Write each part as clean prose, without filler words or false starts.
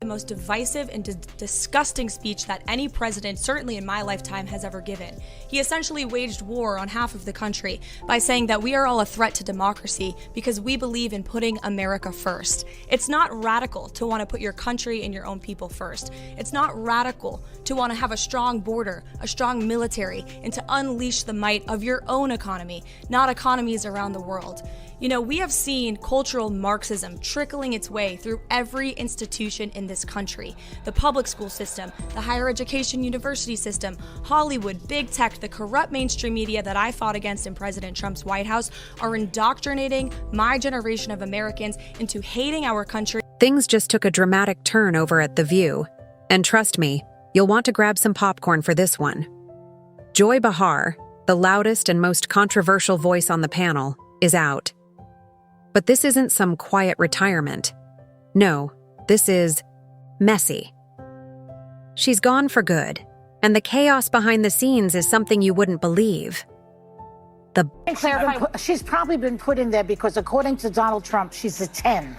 The most divisive and disgusting speech that any president, certainly in my lifetime, has ever given. He essentially waged war on half of the country by saying that we are all a threat to democracy because we believe in putting America first. It's not radical to want to put your country and your own people first. It's not radical to want to have a strong border, a strong military, and to unleash the might of your own economy, not economies around the world. You know, we have seen cultural Marxism trickling its way through every institution in this country. The public school system, the higher education university system, Hollywood, big tech, the corrupt mainstream media that I fought against in President Trump's White House are indoctrinating my generation of Americans into hating our country. Things just took a dramatic turn over at The View. And trust me, you'll want to grab some popcorn for this one. Joy Behar, the loudest and most controversial voice on the panel, is out. But this isn't some quiet retirement. No, this is messy. She's gone for good, and the chaos behind the scenes is something you wouldn't believe. She's probably been put in there because, according to Donald Trump, she's a 10.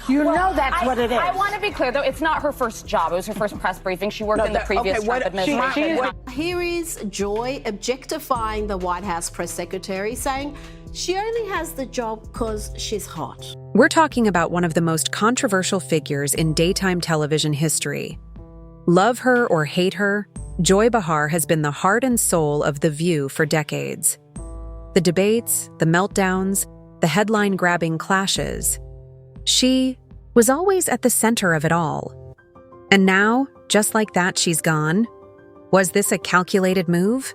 You know that's what it is. I want to be clear, though, it's not her first job. It was her first press briefing. She worked in the previous Trump administration. Here is Joy objectifying the White House press secretary, saying she only has the job because she's hot. We're talking about one of the most controversial figures in daytime television history. Love her or hate her, Joy Behar has been the heart and soul of The View for decades. The debates, the meltdowns, the headline-grabbing clashes. She was always at the center of it all. And now, just like that, she's gone. Was this a calculated move?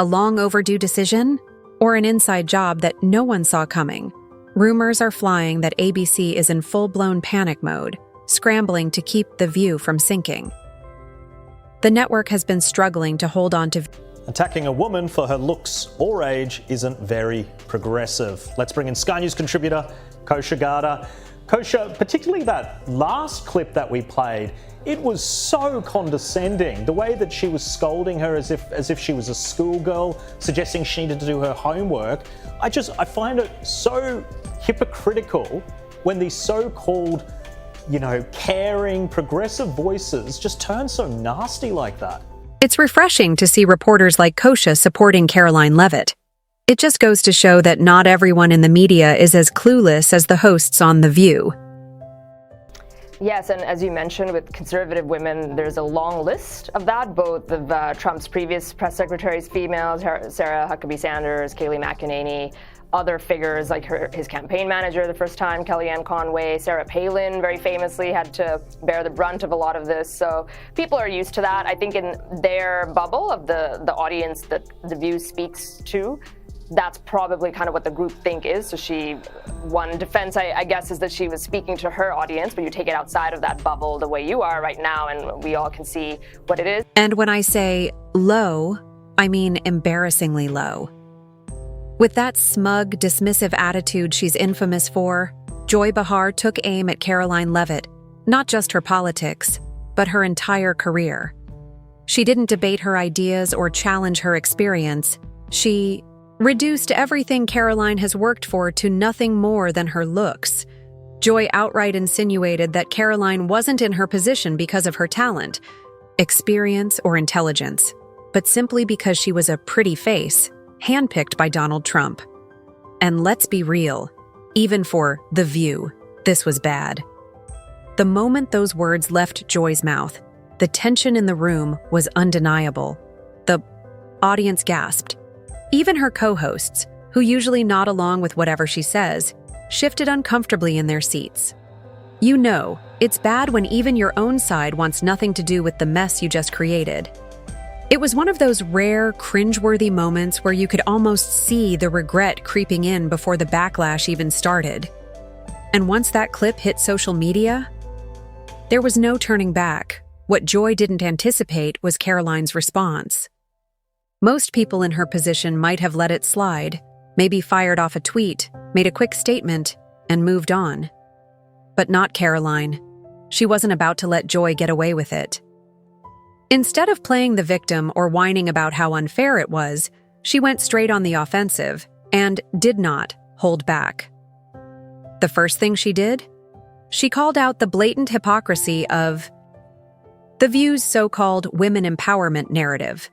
A long overdue decision? Or an inside job that no one saw coming? Rumors are flying that ABC is in full-blown panic mode, scrambling to keep The View from sinking. The network has been struggling to hold on to. Attacking a woman for her looks or age isn't very progressive. Let's bring in Sky News contributor Kosha Garda. Kosha, particularly that last clip that we played, it was so condescending. The way that she was scolding her as if she was a schoolgirl, suggesting she needed to do her homework. I find it so hypocritical when these so-called, caring, progressive voices just turn so nasty like that. It's refreshing to see reporters like Kosha supporting Karoline Leavitt. It just goes to show that not everyone in the media is as clueless as the hosts on The View. Yes, and as you mentioned, with conservative women, there's a long list of that, both of Trump's previous press secretaries, females, Sarah Huckabee Sanders, Kayleigh McEnany, other figures like his campaign manager the first time, Kellyanne Conway, Sarah Palin very famously had to bear the brunt of a lot of this. So people are used to that. I think in their bubble of the audience that The View speaks to, that's probably kind of what the group think is. So one defense, I guess, is that she was speaking to her audience, but you take it outside of that bubble the way you are right now, and we all can see what it is. And when I say low, I mean embarrassingly low. With that smug, dismissive attitude she's infamous for, Joy Behar took aim at Karoline Leavitt, not just her politics, but her entire career. She didn't debate her ideas or challenge her experience. She reduced everything Karoline has worked for to nothing more than her looks. Joy outright insinuated that Karoline wasn't in her position because of her talent, experience, or intelligence, but simply because she was a pretty face, handpicked by Donald Trump. And let's be real, even for The View, this was bad. The moment those words left Joy's mouth, the tension in the room was undeniable. The audience gasped. Even her co-hosts, who usually nod along with whatever she says, shifted uncomfortably in their seats. You know, it's bad when even your own side wants nothing to do with the mess you just created. It was one of those rare, cringeworthy moments where you could almost see the regret creeping in before the backlash even started. And once that clip hit social media, there was no turning back. What Joy didn't anticipate was Karoline's response. Most people in her position might have let it slide, maybe fired off a tweet, made a quick statement, and moved on. But not Karoline. She wasn't about to let Joy get away with it. Instead of playing the victim or whining about how unfair it was, she went straight on the offensive and did not hold back. The first thing she did? She called out the blatant hypocrisy of The View's so-called women empowerment narrative.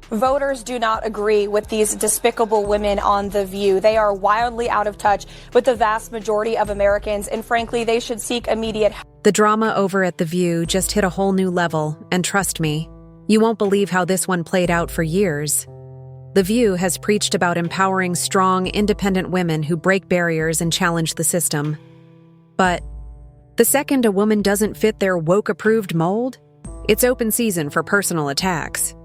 Voters do not agree with these despicable women on The View. They are wildly out of touch with the vast majority of Americans, and frankly, they should seek immediate help. The drama over at The View just hit a whole new level, and trust me, you won't believe how this one played out for years. The View has preached about empowering strong, independent women who break barriers and challenge the system. But the second a woman doesn't fit their woke-approved mold, it's open season for personal attacks.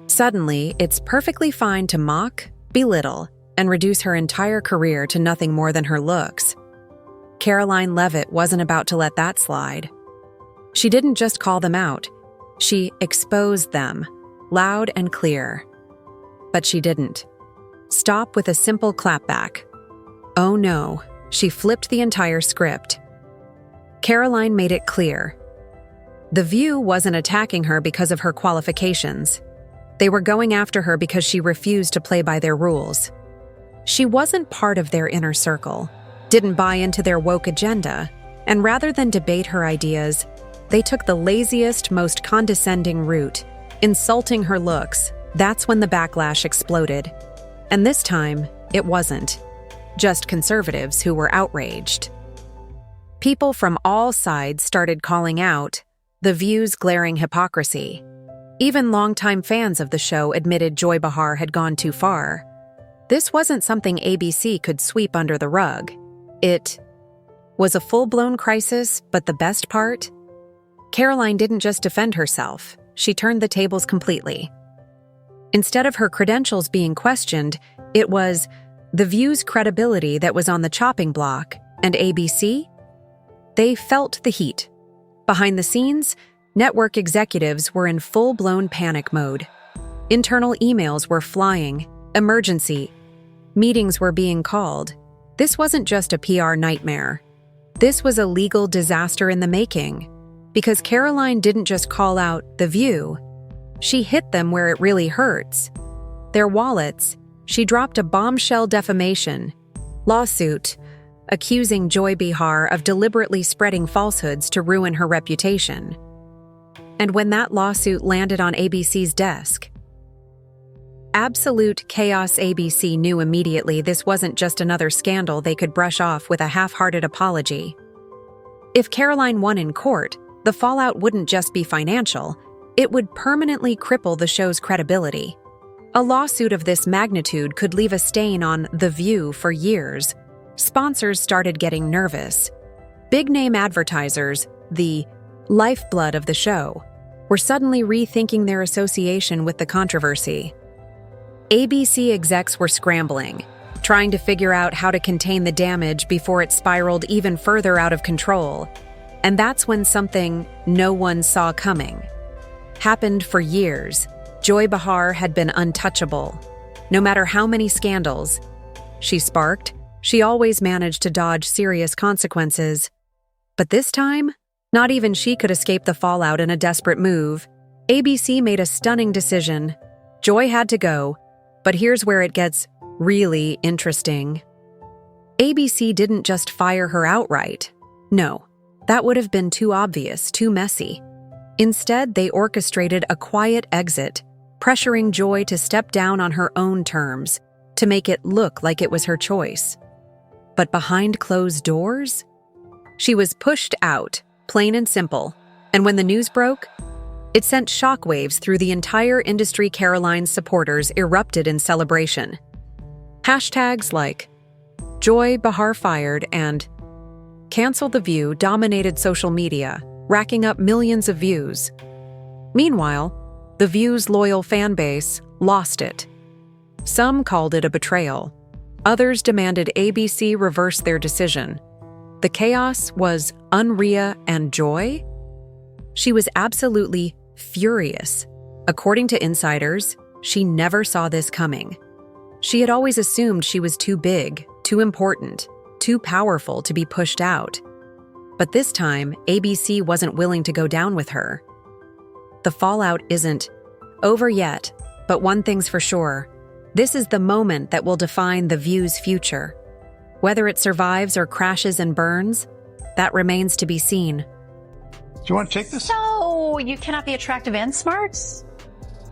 Suddenly, it's perfectly fine to mock, belittle, and reduce her entire career to nothing more than her looks. Karoline Leavitt wasn't about to let that slide. She didn't just call them out, she exposed them, loud and clear. But she didn't stop with a simple clapback. Oh no, she flipped the entire script. Karoline made it clear. The View wasn't attacking her because of her qualifications. They were going after her because she refused to play by their rules. She wasn't part of their inner circle, didn't buy into their woke agenda, and rather than debate her ideas, they took the laziest, most condescending route, insulting her looks. That's when the backlash exploded. And this time, it wasn't just conservatives who were outraged. People from all sides started calling out The View's glaring hypocrisy. Even longtime fans of the show admitted Joy Behar had gone too far. This wasn't something ABC could sweep under the rug. It was a full-blown crisis, but the best part? Karoline didn't just defend herself, she turned the tables completely. Instead of her credentials being questioned, it was The View's credibility that was on the chopping block, and ABC? They felt the heat. Behind the scenes, network executives were in full-blown panic mode. Internal emails were flying, emergency. Meetings were being called. This wasn't just a PR nightmare. This was a legal disaster in the making. Because Karoline didn't just call out The View, she hit them where it really hurts. Their wallets. She dropped a bombshell defamation lawsuit accusing Joy Behar of deliberately spreading falsehoods to ruin her reputation. And when that lawsuit landed on ABC's desk, absolute chaos. ABC knew immediately this wasn't just another scandal they could brush off with a half-hearted apology. If Karoline won in court, the fallout wouldn't just be financial, it would permanently cripple the show's credibility. A lawsuit of this magnitude could leave a stain on The View for years. Sponsors started getting nervous. Big-name advertisers, the lifeblood of the show, were suddenly rethinking their association with the controversy. ABC execs were scrambling, trying to figure out how to contain the damage before it spiraled even further out of control. And that's when something no one saw coming happened. For years, Joy Behar had been untouchable. No matter how many scandals she sparked, she always managed to dodge serious consequences. But this time, not even she could escape the fallout. In a desperate move, ABC made a stunning decision. Joy had to go, but here's where it gets really interesting. ABC didn't just fire her outright. No, that would have been too obvious, too messy. Instead, they orchestrated a quiet exit, pressuring Joy to step down on her own terms, to make it look like it was her choice. But behind closed doors, she was pushed out, plain and simple. And when the news broke, it sent shockwaves through the entire industry. Karoline's supporters erupted in celebration. Hashtags like Joy Behar fired and Cancel the View dominated social media, racking up millions of views. Meanwhile, The View's loyal fan base lost it. Some called it a betrayal. Others demanded ABC reverse their decision. The chaos was unreal, and Joy? She was absolutely furious. According to insiders, she never saw this coming. She had always assumed she was too big, too important, too powerful to be pushed out. But this time, ABC wasn't willing to go down with her. The fallout isn't over yet, but one thing's for sure. This is the moment that will define The View's future. Whether it survives or crashes and burns, that remains to be seen. you want to take this? So you cannot be attractive and smart?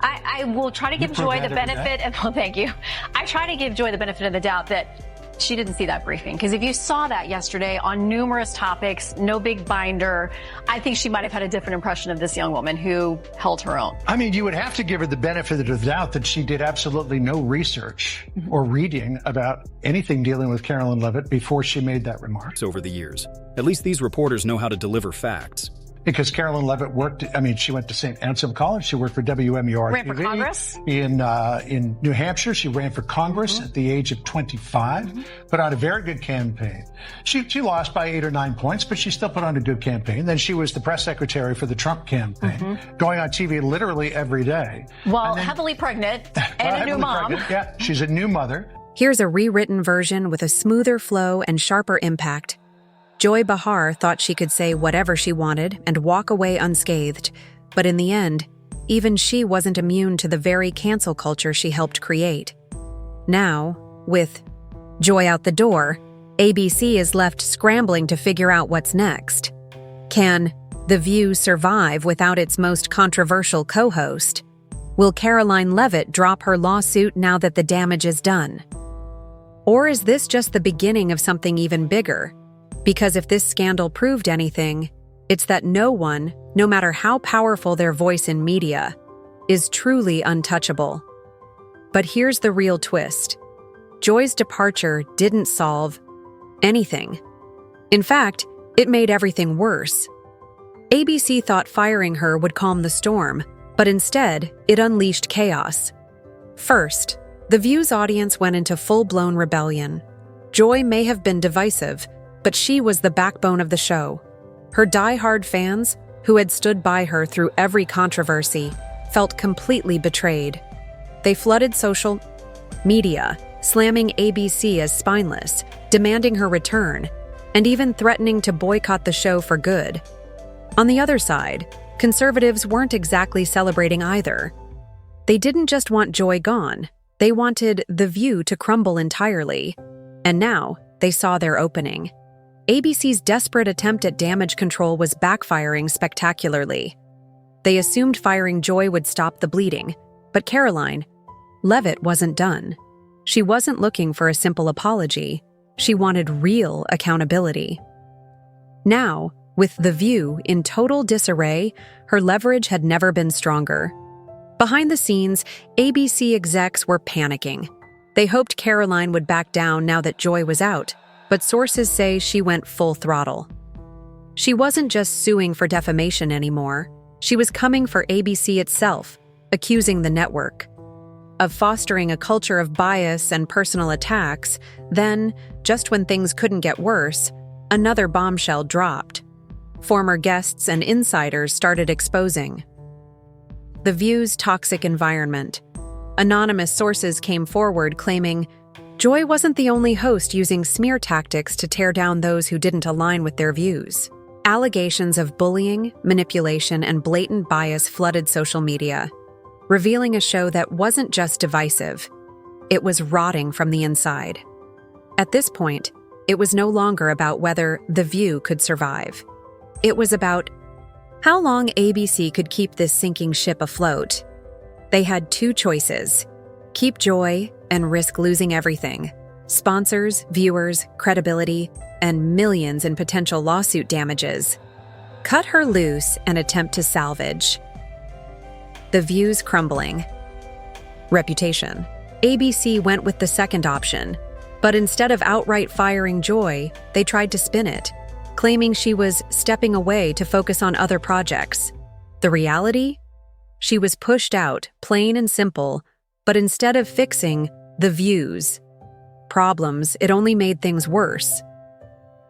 I will try to give Joy the benefit of, well, thank you. I try to give Joy the benefit of the doubt that she didn't see that briefing. Because if you saw that yesterday on numerous topics, no big binder, I think she might have had a different impression of this young woman who held her own. I mean, you would have to give her the benefit of the doubt that she did absolutely no research or reading about anything dealing with Karoline Leavitt before she made that remark. Over the years, at least these reporters know how to deliver facts. Because Karoline Leavitt she went to St. Anselm College. She worked for WMUR Ran TV. for Congress? In New Hampshire, she ran for Congress at the age of 25, put on a very good campaign. She lost by 8 or 9 points, but she still put on a good campaign. Then she was the press secretary for the Trump campaign, going on TV literally every day. Well, heavily pregnant and a new mom. Yeah, she's a new mother. Here's a rewritten version with a smoother flow and sharper impact. Joy Behar thought she could say whatever she wanted and walk away unscathed, but in the end, even she wasn't immune to the very cancel culture she helped create. Now, with Joy out the door, ABC is left scrambling to figure out what's next. Can The View survive without its most controversial co-host? Will Karoline Leavitt drop her lawsuit now that the damage is done? Or is this just the beginning of something even bigger? Because if this scandal proved anything, it's that no one, no matter how powerful their voice in media, is truly untouchable. But here's the real twist. Joy's departure didn't solve anything. In fact, it made everything worse. ABC thought firing her would calm the storm, but instead, it unleashed chaos. First, The View's audience went into full-blown rebellion. Joy may have been divisive, but she was the backbone of the show. Her die-hard fans, who had stood by her through every controversy, felt completely betrayed. They flooded social media, slamming ABC as spineless, demanding her return, and even threatening to boycott the show for good. On the other side, conservatives weren't exactly celebrating either. They didn't just want Joy gone, they wanted The View to crumble entirely. And now, they saw their opening. ABC's desperate attempt at damage control was backfiring spectacularly. They assumed firing Joy would stop the bleeding, but Karoline Leavitt wasn't done. She wasn't looking for a simple apology. She wanted real accountability. Now, with The View in total disarray, her leverage had never been stronger. Behind the scenes, ABC execs were panicking. They hoped Karoline would back down now that Joy was out, but sources say she went full throttle. She wasn't just suing for defamation anymore. She was coming for ABC itself, accusing the network of fostering a culture of bias and personal attacks. Then, just when things couldn't get worse, another bombshell dropped. Former guests and insiders started exposing The View's toxic environment. Anonymous sources came forward claiming Joy wasn't the only host using smear tactics to tear down those who didn't align with their views. Allegations of bullying, manipulation, and blatant bias flooded social media, revealing a show that wasn't just divisive, it was rotting from the inside. At this point, it was no longer about whether The View could survive. It was about how long ABC could keep this sinking ship afloat. They had two choices: keep Joy and risk losing everything: sponsors, viewers, credibility, and millions in potential lawsuit damages. Cut her loose and attempt to salvage The View's crumbling reputation. ABC went with the second option, but instead of outright firing Joy, they tried to spin it, claiming she was stepping away to focus on other projects. The reality? She was pushed out, plain and simple, but instead of fixing The View's problems, it only made things worse.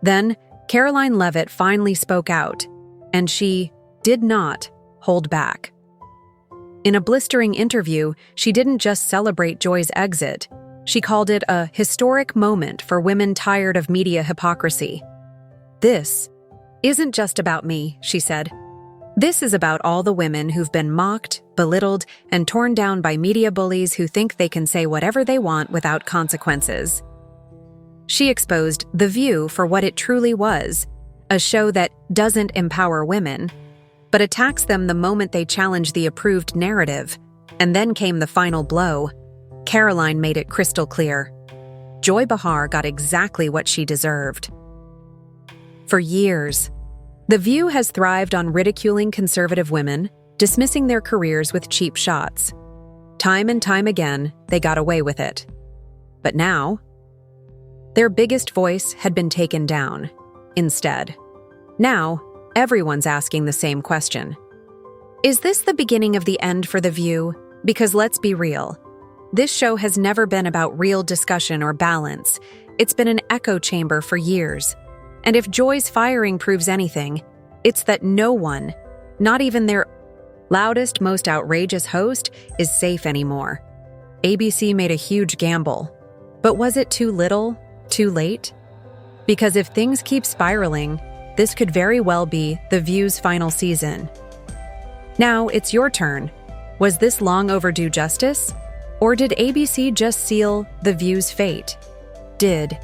Then, Karoline Leavitt finally spoke out, and she did not hold back. In a blistering interview, she didn't just celebrate Joy's exit. She called it a historic moment for women tired of media hypocrisy. "This isn't just about me," she said. "This is about all the women who've been mocked, belittled, and torn down by media bullies who think they can say whatever they want without consequences." She exposed The View for what it truly was: a show that doesn't empower women, but attacks them the moment they challenge the approved narrative. And then came the final blow. Karoline made it crystal clear. Joy Behar got exactly what she deserved. For years, The View has thrived on ridiculing conservative women, dismissing their careers with cheap shots. Time and time again, they got away with it. But now, their biggest voice had been taken down. Instead, now, everyone's asking the same question. Is this the beginning of the end for The View? Because let's be real, this show has never been about real discussion or balance. It's been an echo chamber for years. And if Joy's firing proves anything, it's that no one, not even their loudest, most outrageous host, is safe anymore. ABC made a huge gamble. But was it too little, too late? Because if things keep spiraling, this could very well be The View's final season. Now, it's your turn. Was this long overdue justice? Or did ABC just seal The View's fate? Did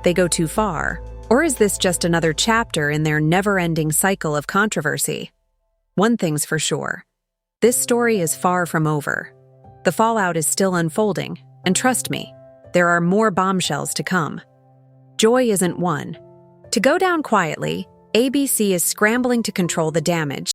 they go too far? Or is this just another chapter in their never-ending cycle of controversy? One thing's for sure. This story is far from over. The fallout is still unfolding, and trust me, there are more bombshells to come. Joy isn't one. To go down quietly, ABC is scrambling to control the damage.